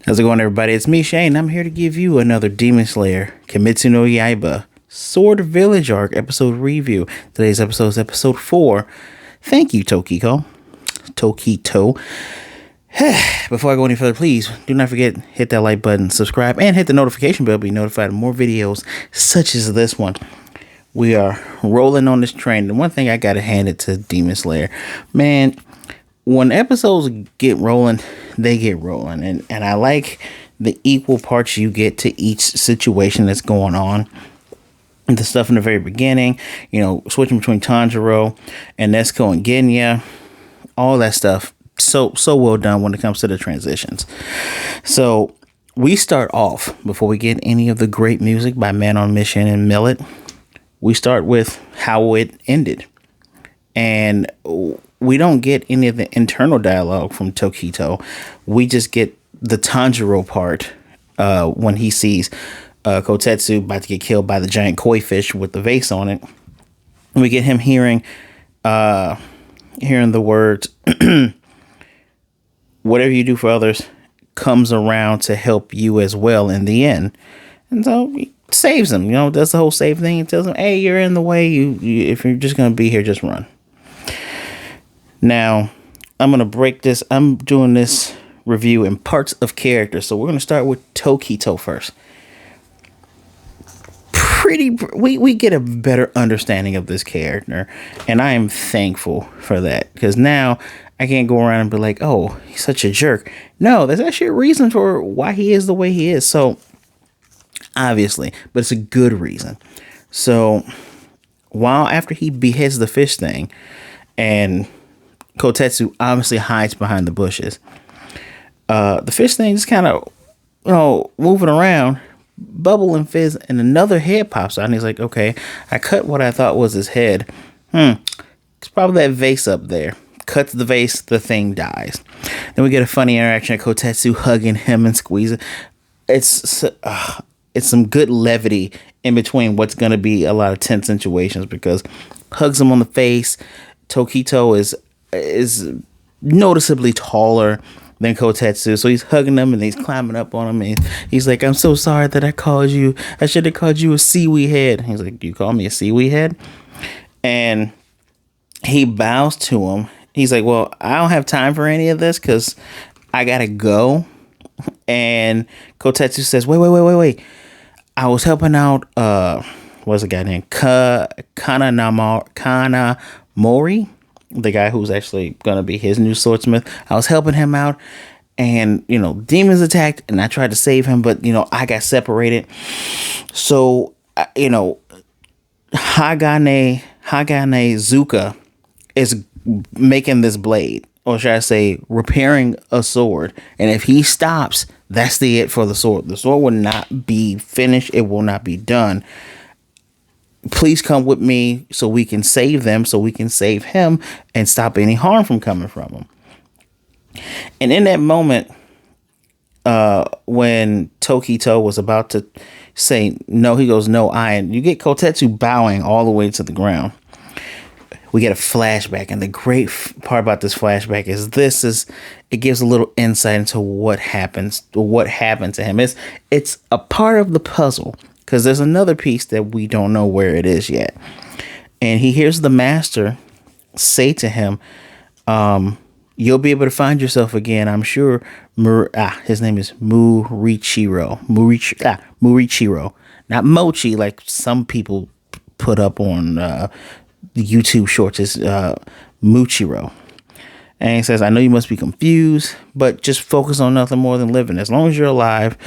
How's it going, everybody? It's me, Shane. I'm here to give you another Demon Slayer, Kimetsu no Yaiba, Sword Village Arc episode review. Today's episode is episode 4. Thank you, Tokito. Before I go any further, please do not forget, hit that like button, subscribe, and hit the notification bell to be notified of more videos such as this one. We are rolling on this train. And one thing I gotta hand it to Demon Slayer, man, when episodes get rolling, they get rolling. And I like the equal parts you get to each situation that's going on. And the stuff in the very beginning, you know, switching between Tanjiro and Nezuko and Genya, all that stuff. So well done when it comes to the transitions. So we start off, before we get any of the great music by Man on Mission and Millet, we start with how it ended. And we don't get any of the internal dialogue from Tokito. We just get the Tanjiro part when he sees Kotetsu about to get killed by the giant koi fish with the vase on it. And we get him hearing the words, whatever you do for others comes around to help you as well in the end. And so he saves him, does the whole save thing and tells him, hey, you're in the way. You if you're just going to be here, just run. Now, I'm going to break this. I'm doing this review in parts of character. So we're going to start with Tokito first. We get a better understanding of this character. And I am thankful for that. Because now I can't go around and be like, oh, he's such a jerk. No, there's actually a reason for why he is the way he is. So, obviously. But it's a good reason. So, after he beheads the fish thing, and Kotetsu obviously hides behind the bushes, the fish thing just kind of, moving around, bubble and fizz, and another head pops out, and he's like, okay, I cut what I thought was his head. It's probably that vase up there. Cuts the vase, the thing dies. Then we get a funny interaction of Kotetsu hugging him and squeezing. It's some good levity in between what's going to be a lot of tense situations, because hugs him on the face. Tokito is noticeably taller than Kotetsu, so he's hugging him and he's climbing up on him, and he's like, I'm so sorry that I should have called you a seaweed head. He's like, you call me a seaweed head? And he bows to him. He's like, well, I don't have time for any of this because I gotta go. And Kotetsu says, wait. I was helping out, what's the guy named? Kanamori, the guy who's actually going to be his new swordsmith. I was helping him out, and, demons attacked, and I tried to save him, but, I got separated. So, Haganezuka is making this blade, or should I say, repairing a sword. And if he stops, that's it for the sword. The sword will not be finished. It will not be done. Please come with me so we can save them, so we can save him and stop any harm from coming from him. And in that moment, when Tokito was about to say no, he goes, no, and you get Kotetsu bowing all the way to the ground. We get a flashback, and the great part about this flashback is it gives a little insight into what happened to him. It's a part of the puzzle, because there's another piece that we don't know where it is yet. And he hears the master say to him, you'll be able to find yourself again, I'm sure. His name is Murichiro. Murichiro. Not Mochi, like some people put up on the YouTube shorts. Is Muchiro. And he says, I know you must be confused, but just focus on nothing more than living. As long as you're alive,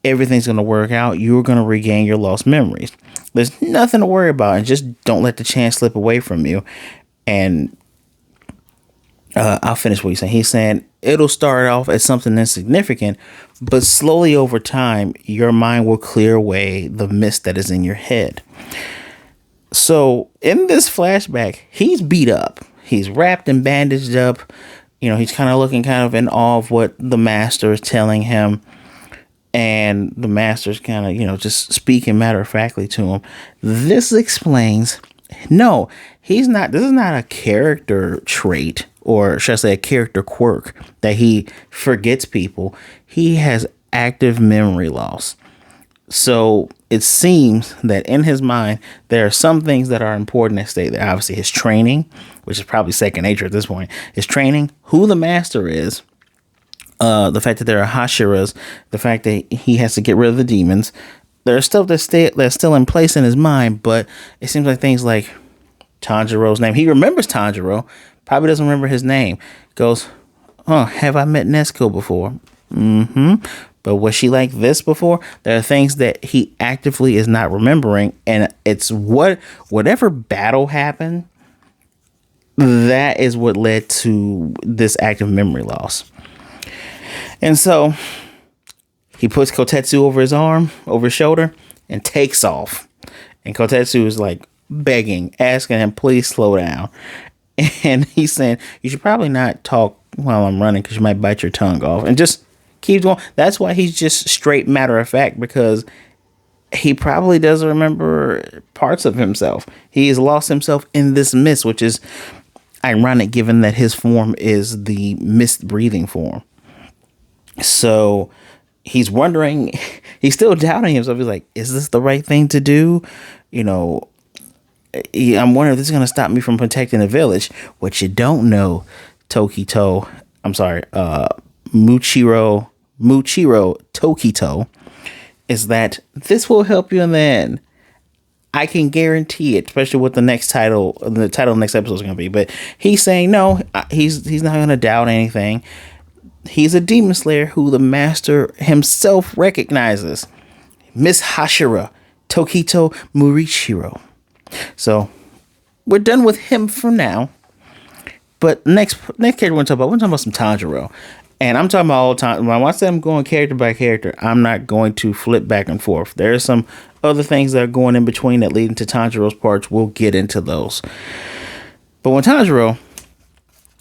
everything's going to work out. You're going to regain your lost memories. There's nothing to worry about, and just don't let the chance slip away from you. And I'll finish what he's saying. He's saying it'll start off as something insignificant, but slowly over time, your mind will clear away the mist that is in your head. So in this flashback, he's beat up. He's wrapped and bandaged up. He's kind of looking kind of in awe of what the master is telling him. And the master's kind of, just speaking matter-of-factly to him. This explains, no, he's not, this is not a character trait or should I say a character quirk, that he forgets people. He has active memory loss. So it seems that in his mind, there are some things that are important that stay there. Obviously, his training, which is probably second nature at this point, his training, who the master is, the fact that there are Hashiras, the fact that he has to get rid of the demons. There's stuff that's still in place in his mind, but it seems like things like Tanjiro's name. He remembers Tanjiro, probably doesn't remember his name. Goes, have I met Nezuko before? But was she like this before? There are things that he actively is not remembering, and it's whatever battle happened, that is what led to this active memory loss. And so he puts Kotetsu over his arm, over his shoulder, and takes off. And Kotetsu is like begging, asking him, please slow down. And he's saying, you should probably not talk while I'm running because you might bite your tongue off. And just keeps going. That's why he's just straight matter of fact, because he probably doesn't remember parts of himself. He has lost himself in this mist, which is ironic given that his form is the mist breathing form. So he's wondering, he's still doubting himself. He's like, is this the right thing to do? You know, I'm wondering if this is going to stop me from protecting the village. What you don't know, Tokito, Muchiro Tokito, is that this will help you in the end. I can guarantee it, especially with the title of the next episode is going to be. But he's saying no, he's not going to doubt anything. He's a demon slayer who the master himself recognizes. Miss Hashira, Tokito Murichiro. So we're done with him for now. But next character we're talking about some Tanjiro. And I'm talking about all the time. When I say I'm going character by character, I'm not going to flip back and forth. There are some other things that are going in between that lead into Tanjiro's parts. We'll get into those. But when Tanjiro,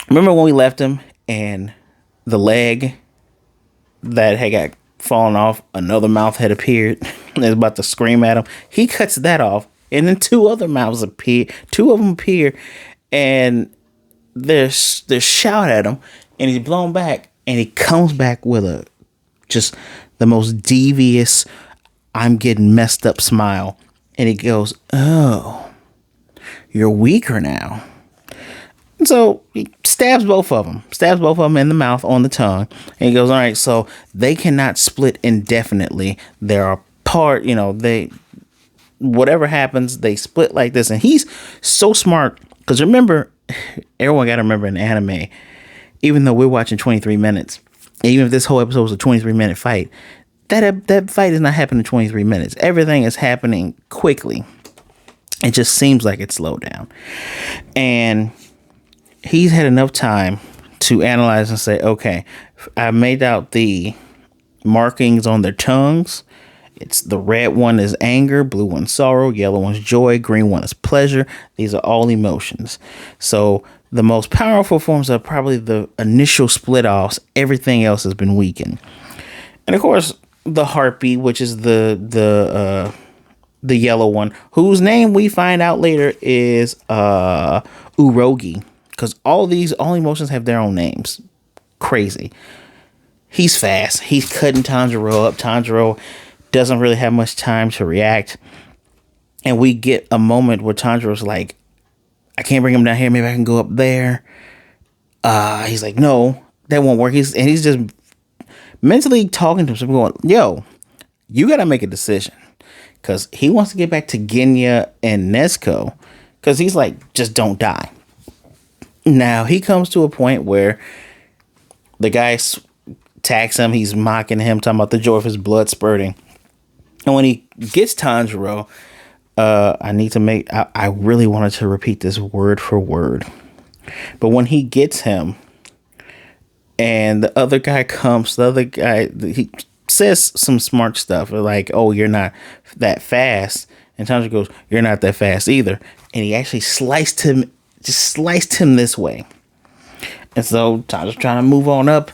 remember when we left him and the leg that had got fallen off, another mouth had appeared and was about to scream at him. He cuts that off, and then two other mouths appear. Two of them appear, and they shout at him, and he's blown back, and he comes back with just the most devious, I'm getting messed up smile, and he goes, "Oh, you're weaker now." So he stabs both of them in the mouth, on the tongue. And he goes, all right, so they cannot split indefinitely. There are whatever happens, they split like this. And he's so smart. Because remember, everyone got to remember in anime, even though we're watching 23 minutes, even if this whole episode was a 23-minute fight, that fight is not happening in 23 minutes. Everything is happening quickly. It just seems like it's slowed down. And he's had enough time to analyze and say, okay, I made out the markings on their tongues. It's the red one is anger, blue one's sorrow, yellow one's joy, green one is pleasure. These are all emotions. So the most powerful forms are probably the initial split offs. Everything else has been weakened. And of course, the harpy, which is the yellow one, whose name we find out later is Urogi. Because all emotions have their own names. Crazy. He's fast. He's cutting Tanjiro up. Tanjiro doesn't really have much time to react. And we get a moment where Tanjiro's like, I can't bring him down here. Maybe I can go up there. He's like, no, that won't work. He's just mentally talking to himself going, yo, you got to make a decision. Because he wants to get back to Genya and Nezuko. Because he's like, just don't die. Now, he comes to a point where the guy attacks him. He's mocking him, talking about the joy of his blood spurting. And when he gets Tanjiro, I really wanted to repeat this word for word. But when he gets him and the other guy comes, he says some smart stuff like, oh, you're not that fast. And Tanjiro goes, you're not that fast either. And he actually sliced him this way. And so Tanjiro's trying to move on up,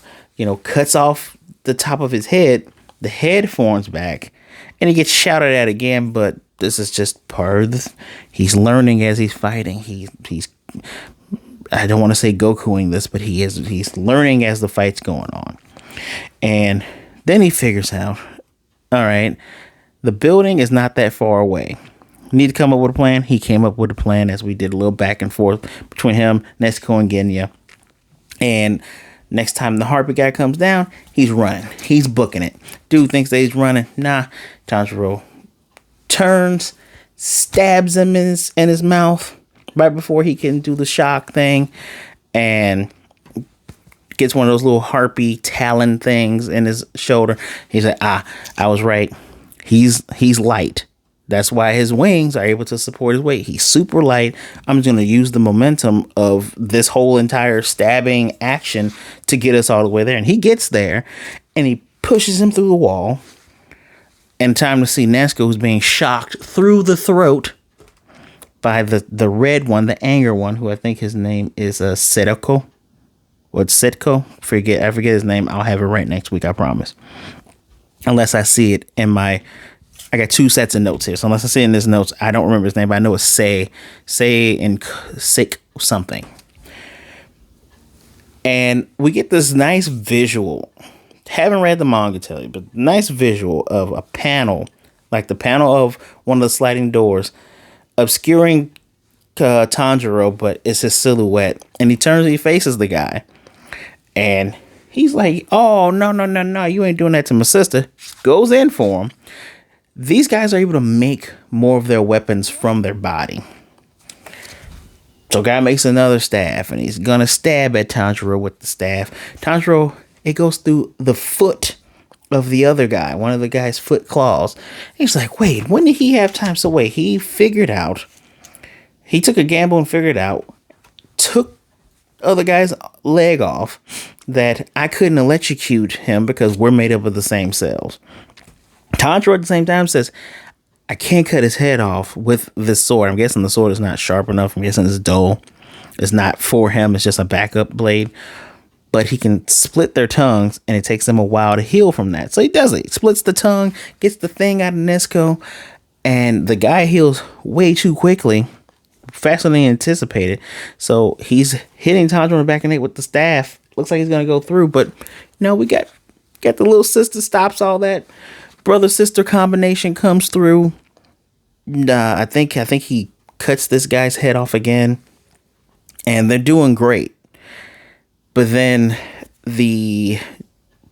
cuts off the top of his head. The head forms back and he gets shouted at again. But this is just part of he's learning as he's fighting. He's I don't want to say Gokuing this, but he's learning as the fight's going on. And then he figures out, all right, the building is not that far away. Need to come up with a plan. He came up with a plan as we did a little back and forth between him, Nezuko, and Genya. And next time the Harpy guy comes down, he's running. He's booking it. Dude thinks that he's running. Nah. Tanjiro turns, stabs him in his mouth right before he can do the shock thing, and gets one of those little harpy talon things in his shoulder. He's like, I was right. He's light. That's why his wings are able to support his weight. He's super light. I'm just going to use the momentum of this whole entire stabbing action to get us all the way there. And he gets there, and he pushes him through the wall. And time to see Nezuko, who's being shocked through the throat by the red one, the anger one, who I think his name is Setoko. Or Setko. I forget his name. I'll have it right next week, I promise. Unless I see it in my... I got 2 sets of notes here. So unless I see it in this notes, I don't remember his name, but I know it's Say and Sick something. And we get this nice visual. Haven't read the manga, tell you, but nice visual of a panel, like the panel of one of the sliding doors, obscuring Tanjiro, but it's his silhouette. And he turns and he faces the guy. And he's like, oh, no, you ain't doing that to my sister. Goes in for him. These guys are able to make more of their weapons from their body. So guy makes another staff, and he's going to stab at Tanjiro with the staff. Tanjiro, it goes through the foot of the other guy, one of the guy's foot claws. He's like, wait, when did he have time? So wait, he took a gamble and figured out, took other guy's leg off, that I couldn't electrocute him because we're made up of the same cells. Tanjiro at the same time says, I can't cut his head off with this sword. I'm guessing the sword is not sharp enough. I'm guessing it's dull. It's not for him. It's just a backup blade. But he can split their tongues, and it takes him a while to heal from that. So he does it. He splits the tongue, gets the thing out of Nezuko, and the guy heals way too quickly, faster than he anticipated. So he's hitting Tanjiro in the back of the neck with the staff. Looks like he's going to go through, but no, we got the little sister stops all that. Brother-sister combination comes through. I think he cuts this guy's head off again. And they're doing great. But then the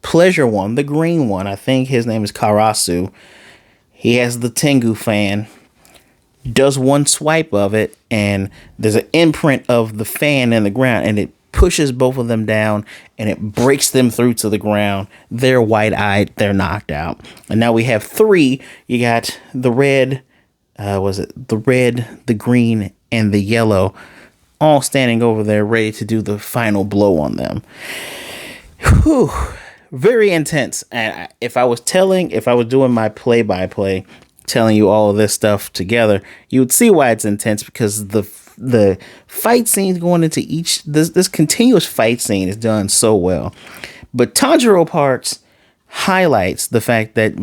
pleasure one, the green one, I think his name is Karasu. He has the Tengu fan. Does one swipe of it. And there's an imprint of the fan in the ground. And it pushes both of them down, and it breaks them through to the ground. They're wide-eyed. They're knocked out. And now we have 3. You got the red, the red, the green, and the yellow, all standing over there ready to do the final blow on them. Whew. Very intense. And if I was doing my play-by-play, telling you all of this stuff together, you would see why it's intense, because the fight scenes going into this continuous fight scene is done so well. But Tanjiro parts highlights the fact that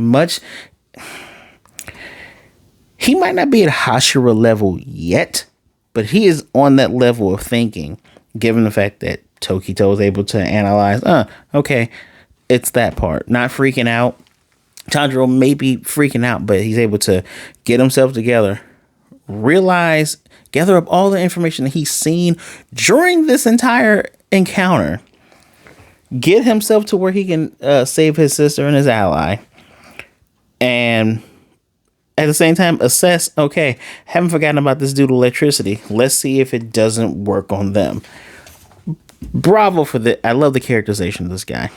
he might not be at Hashira level yet, but he is on that level of thinking, given the fact that Tokito is able to analyze, okay, it's that part. Not freaking out. Tanjiro may be freaking out, but he's able to get himself together, gather up all the information that he's seen during this entire encounter, get himself to where he can save his sister and his ally, and at the same time assess, okay, haven't forgotten about this dude electricity. Let's see if it doesn't work on them. Bravo for that. I love the characterization of this guy.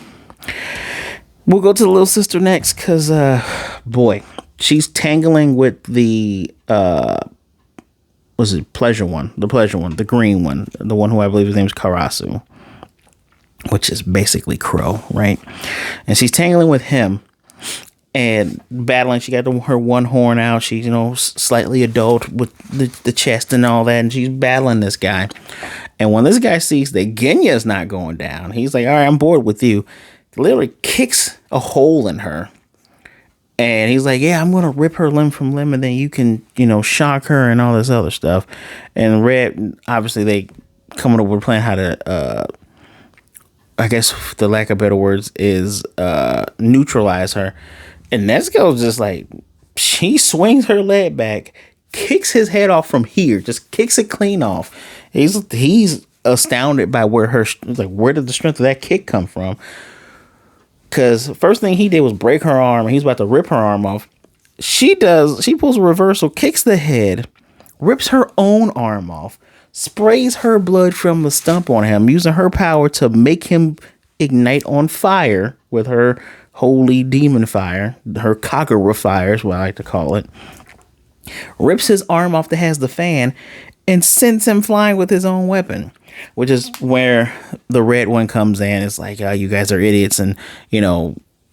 We'll go to the little sister next, because, boy, she's tangling with the, pleasure one, the green one, the one who I believe his name is Karasu, which is basically Crow, right? And she's tangling with him and battling. She got her one horn out. She's, slightly adult with the chest and all that, and she's battling this guy. And when this guy sees that Genya's not going down, he's like, all right, I'm bored with you. Literally kicks a hole in her. And he's like, yeah, I'm going to rip her limb from limb, and then you can, shock her and all this other stuff. And Red, obviously, they coming up with a plan how to, I guess the lack of better words is neutralize her. And Nezuko's just like, she swings her leg back, kicks his head off from here, just kicks it clean off. He's astounded by where did the strength of that kick come from? Because first thing he did was break her arm, and he's about to rip her arm off. She pulls a reversal, kicks the head, rips her own arm off, sprays her blood from the stump on him, using her power to make him ignite on fire with her holy demon fire, her Kagura fire is what I like to call it. Rips his arm off that has the fan and sends him flying with his own weapon, which is where the red one comes in. It's like, oh, you guys are idiots, and,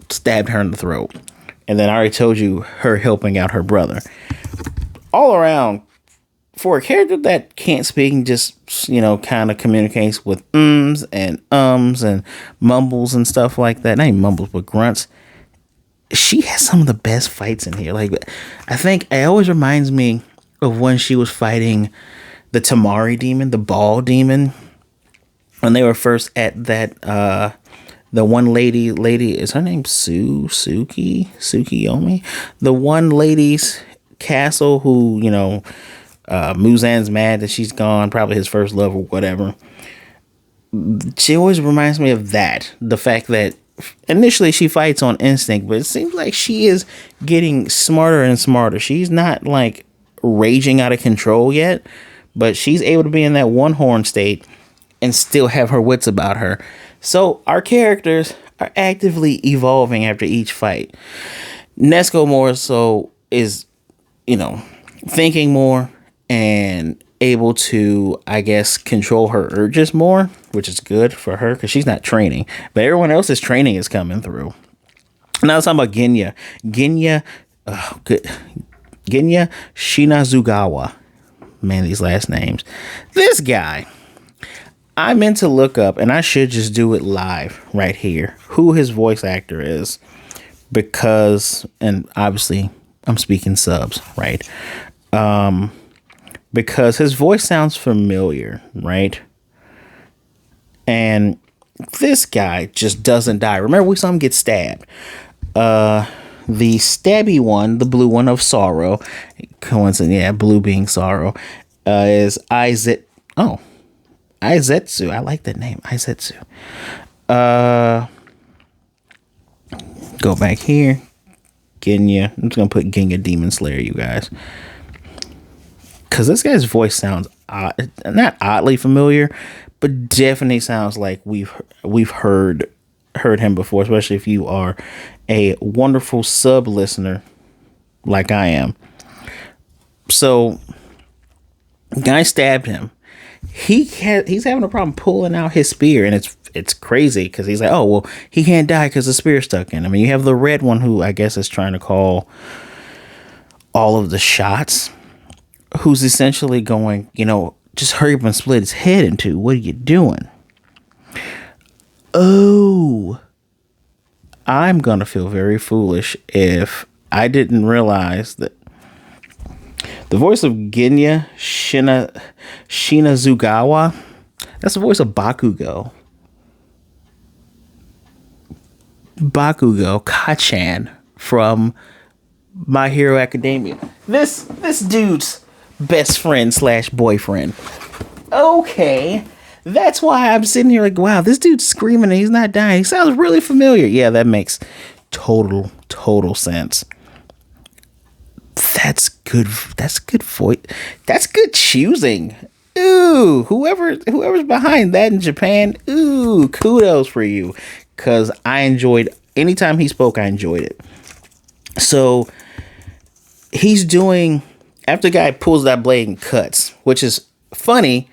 stabbed her in the throat. And then I already told you her helping out her brother. All around, for a character that can't speak and just, kind of communicates with ums and mumbles and stuff like that. Not even mumbles, but grunts. She has some of the best fights in here. Like, I think it always reminds me of when she was fighting the Tamari demon, the ball demon, when they were first at that, the one lady, is her name Tsukiyomi? The one lady's castle who, Muzan's mad that she's gone, probably his first love or whatever. She always reminds me of that. The fact that initially she fights on instinct, but it seems like she is getting smarter and smarter. She's not like raging out of control yet, but she's able to be in that one horn state and still have her wits about her. So our characters are actively evolving after each fight. Nezuko more so is, thinking more and able to, I guess, control her urges more, which is good for her because she's not training. But everyone else's training is coming through. Now let's talk about Genya. Genya Shinazugawa. Man, these last names. This guy, I meant to look up, and I should just do it live right here, who his voice actor is, because, and obviously I'm speaking subs, right? Because his voice sounds familiar, right? And this guy just doesn't die. Remember, we saw him get stabbed. The stabby one, the blue one of sorrow, coincidence, yeah, blue being sorrow, is Izetsu. I like that name, Izetsu. Go back here. Genya. I'm just gonna put Genya Demon Slayer, you guys, because this guy's voice sounds not oddly familiar, but definitely sounds like we've heard him before, especially if you are a wonderful sub listener like I am. So, guy stabbed him. He's having a problem pulling out his spear, and it's crazy because he's like, oh well, he can't die because the spear's stuck in him. You have the red one who I guess is trying to call all of the shots, who's essentially going, just hurry up and split his head in two. What are you doing? Oh, I'm gonna feel very foolish if I didn't realize that the voice of Genya Shinazugawa, that's the voice of Bakugo Kachan from My Hero Academia. This dude's best friend / boyfriend. Okay, that's why I'm sitting here like, wow, this dude's screaming and he's not dying. He sounds really familiar. Yeah, that makes total sense. That's good. That's good voice. That's good choosing. Ooh, whoever's behind that in Japan, ooh, kudos for you. Because I enjoyed, anytime he spoke, I enjoyed it. So he's doing, after the guy pulls that blade and cuts, which is funny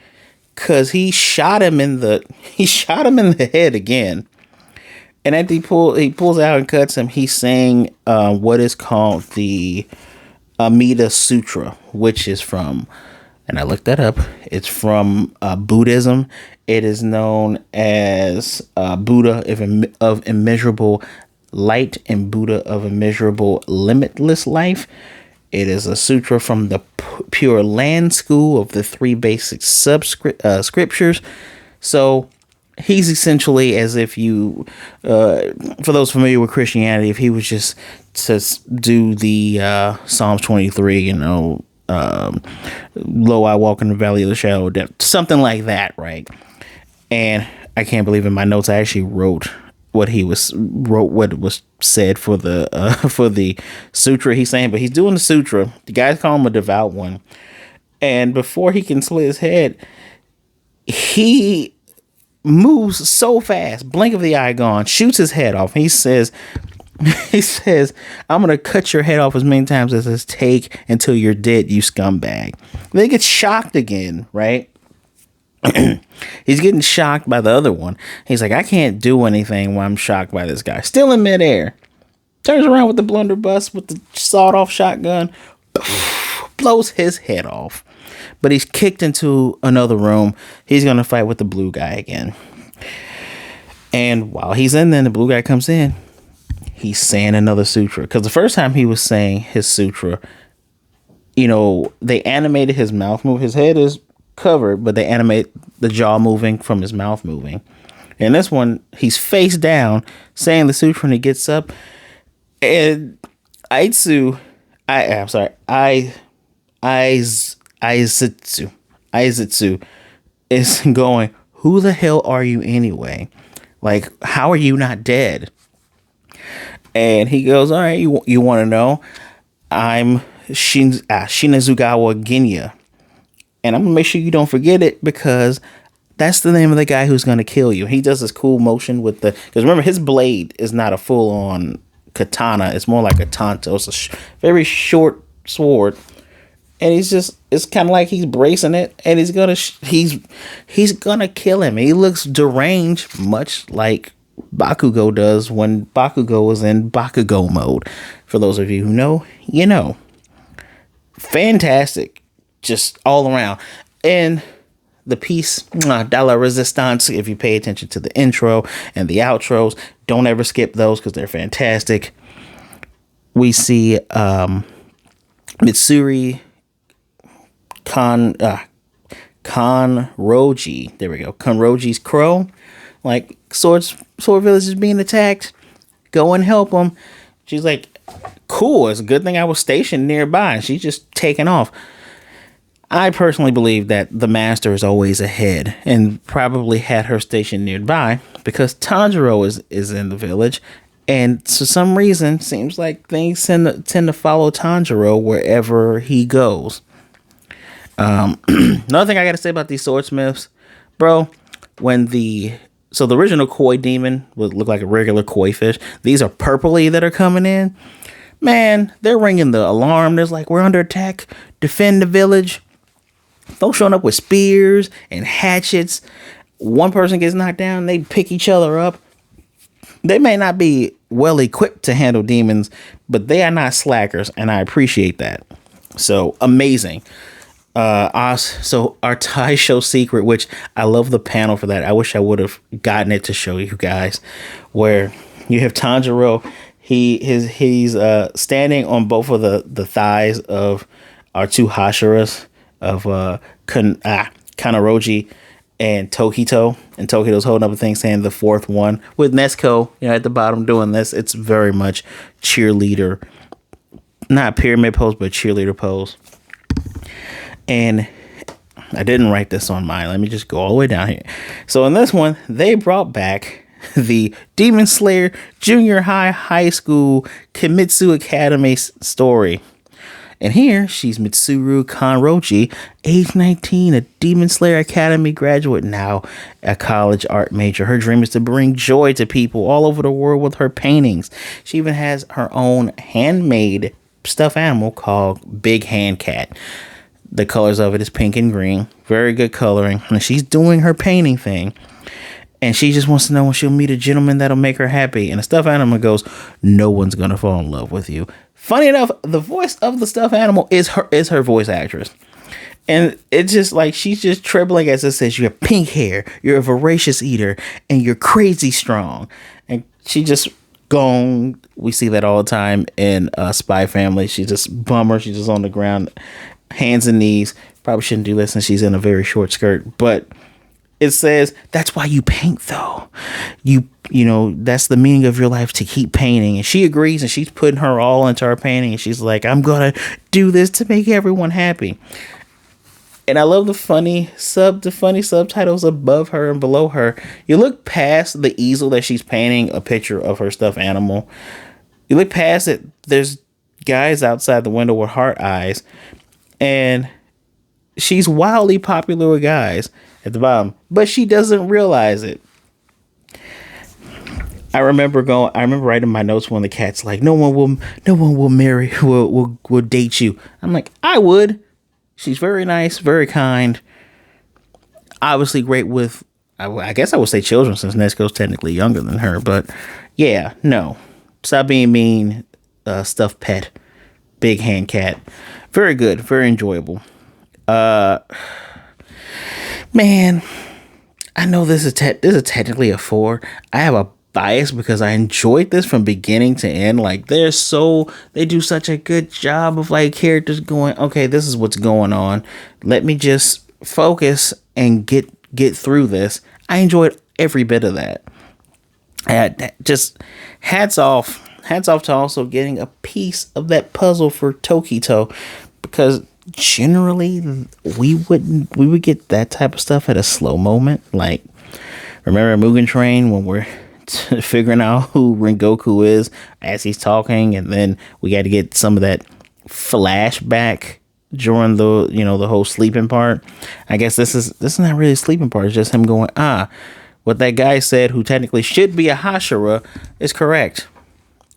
because he shot him in the head again. And after he pulls out and cuts him, he's saying what is called the Amida Sutra, which is from, and I looked that up, it's from Buddhism. It is known as Buddha of immeasurable light and Buddha of immeasurable limitless life. It is a sutra from the Pure Land school of the three basic scriptures. So he's essentially as if you, for those familiar with Christianity, if he was just to do the Psalms 23, lo, I walk in the valley of the shadow of death, something like that, right? And I can't believe in my notes I actually wrote what was said for the sutra he's saying, but he's doing the sutra. The guys call him a devout one, and before he can split his head, he moves so fast, blink of the eye gone, shoots his head off. He says, I'm gonna cut your head off as many times as it takes until you're dead, you scumbag. They get shocked again, right? He's getting shocked by the other one. He's like, I can't do anything when I'm shocked by this guy. Still in midair. Turns around with the blunderbuss with the sawed-off shotgun. Blows his head off. But he's kicked into another room. He's going to fight with the blue guy again. And while he's in there, the blue guy comes in. He's saying another sutra. Because the first time he was saying his sutra, they animated his mouth move. His head is covered, but they animate the jaw moving from his mouth moving. And this one, he's face down saying the sutra, and he gets up, and Aizutsu is going, who the hell are you anyway? Like, how are you not dead? And he goes, all right, you want to know? I'm Shinazugawa Genya. And I'm going to make sure you don't forget it, because that's the name of the guy who's going to kill you. He does this cool motion with because remember, his blade is not a full-on katana. It's more like a tanto. It's a very short sword. And it's kind of like he's bracing it, and he's going to kill him. He looks deranged, much like Bakugo does when Bakugo was in Bakugo mode. For those of you who know, you know. Fantastic. Just all around. And the piece de la resistance, if you pay attention to the intro and the outros, don't ever skip those because they're fantastic. We see Mitsuri Kanroji. There we go. Kanroji's crow. Like, Sword Village is being attacked. Go and help them. She's like, cool. It's a good thing I was stationed nearby. And she's just taking off. I personally believe that the master is always ahead and probably had her stationed nearby because Tanjiro is in the village, and for some reason seems like things tend to follow Tanjiro wherever he goes. Another thing I got to say about these swordsmiths, bro, the original koi demon would look like a regular koi fish. These are purpley that are coming in. Man, they're ringing the alarm. There's like, we're under attack. Defend the village. They're showing up with spears and hatchets. One person gets knocked down, they pick each other up. They may not be well equipped to handle demons, but they are not slackers, and I appreciate that. So amazing. So our Taisho secret, which I love the panel for that. I wish I would have gotten it to show you guys, where you have Tanjiro. He's standing on both of the thighs of our two Hashiras of Kanroji and Tokito, and Tokito's holding up a thing saying the fourth one with Nezuko, at the bottom doing this. It's very much cheerleader, not pyramid pose, but cheerleader pose. And I didn't write this on mine. Let me just go all the way down here. So in this one, they brought back the Demon Slayer Junior High School Kimetsu Academy story. And here, she's Mitsuri Kanroji, age 19, a Demon Slayer Academy graduate, now a college art major. Her dream is to bring joy to people all over the world with her paintings. She even has her own handmade stuffed animal called Big Hand Cat. The colors of it is pink and green. Very good coloring. And she's doing her painting thing. And she just wants to know when she'll meet a gentleman that'll make her happy. And the stuffed animal goes, no one's going to fall in love with you. Funny enough, the voice of the stuffed animal is her voice actress. And it's just like, she's just trembling as it says, you have pink hair, you're a voracious eater, and you're crazy strong. And she just Gong. We see that all the time in Spy Family. She's just bummer. She's just on the ground, hands and knees. Probably shouldn't do this since she's in a very short skirt. But it says that's why you paint, though. You know, that's the meaning of your life, to keep painting. And she agrees, and she's putting her all into her painting. And she's like, I'm gonna do this to make everyone happy. And I love the funny subtitles above her and below her. You look past the easel that she's painting a picture of her stuffed animal. You look past it. There's guys outside the window with heart eyes, and she's wildly popular with guys at the bottom, but she doesn't realize it. I remember writing my notes when the cat's like, no one will date you. I'm like, I would. She's very nice, very kind. Obviously great with, I guess I would say children, since Nezuko's technically younger than her. But yeah, no. Stop being mean, stuffed pet. Big hand cat. Very good, very enjoyable. Man, I know this is technically a 4. I have a bias because I enjoyed this from beginning to end. Like, they do such a good job of like characters going, okay, this is what's going on. Let me just focus and get through this. I enjoyed every bit of that. Just hats off to also getting a piece of that puzzle for Tokito, because generally we would get that type of stuff at a slow moment. Like, remember Mugen Train when we're figuring out who Rengoku is as he's talking, and then we got to get some of that flashback during the whole sleeping part. I guess this is not really a sleeping part. It's just him going, what that guy said, who technically should be a Hashira, is correct.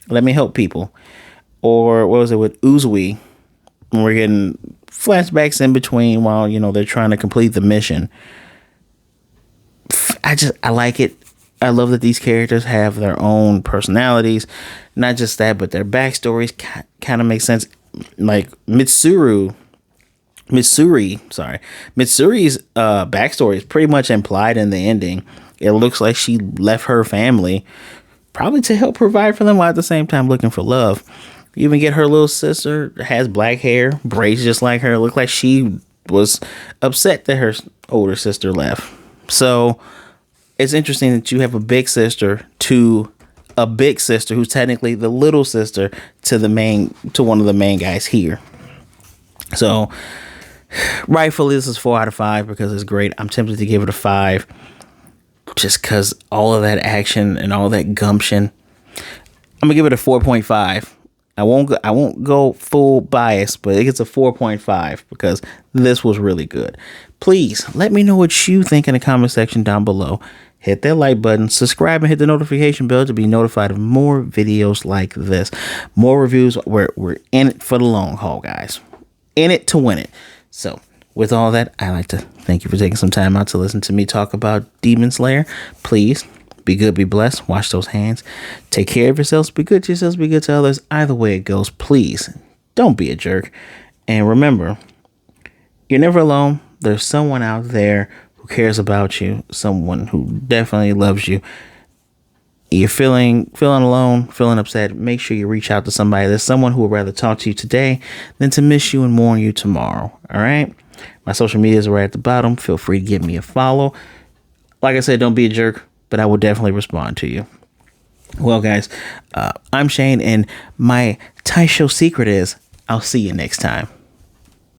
Let me help people. Or what was it with Uzui? We're getting flashbacks in between while they're trying to complete the mission. I like it. I love that these characters have their own personalities. Not just that, but their backstories kind of make sense. Like Mitsuri's backstory is pretty much implied in the ending. It looks like she left her family probably to help provide for them, while at the same time looking for love. You even get her little sister, has black hair, braids just like her. Looked like she was upset that her older sister left. So it's interesting that you have a big sister to a big sister who's technically the little sister to one of the main guys here. So rightfully, this is 4 out of 5 because it's great. I'm tempted to give it a 5 just because all of that action and all that gumption. I'm gonna give it a 4.5. I won't go full bias, but it gets a 4.5 because this was really good. Please let me know what you think in the comment section down below. Hit that like button, subscribe, and hit the notification bell to be notified of more videos like this. More reviews. We're in it for the long haul, guys. In it to win it. So with all that, I'd like to thank you for taking some time out to listen to me talk about Demon Slayer. Please be good, be blessed, wash those hands, take care of yourselves, be good to yourselves, be good to others. Either way it goes, please don't be a jerk. And remember, you're never alone. There's someone out there who cares about you, someone who definitely loves you. You're feeling alone, feeling upset, make sure you reach out to somebody. There's someone who would rather talk to you today than to miss you and mourn you tomorrow. All right? My social medias are right at the bottom. Feel free to give me a follow. Like I said, don't be a jerk, but I will definitely respond to you. Well, guys, I'm Shane, and my Taisho secret is I'll see you next time.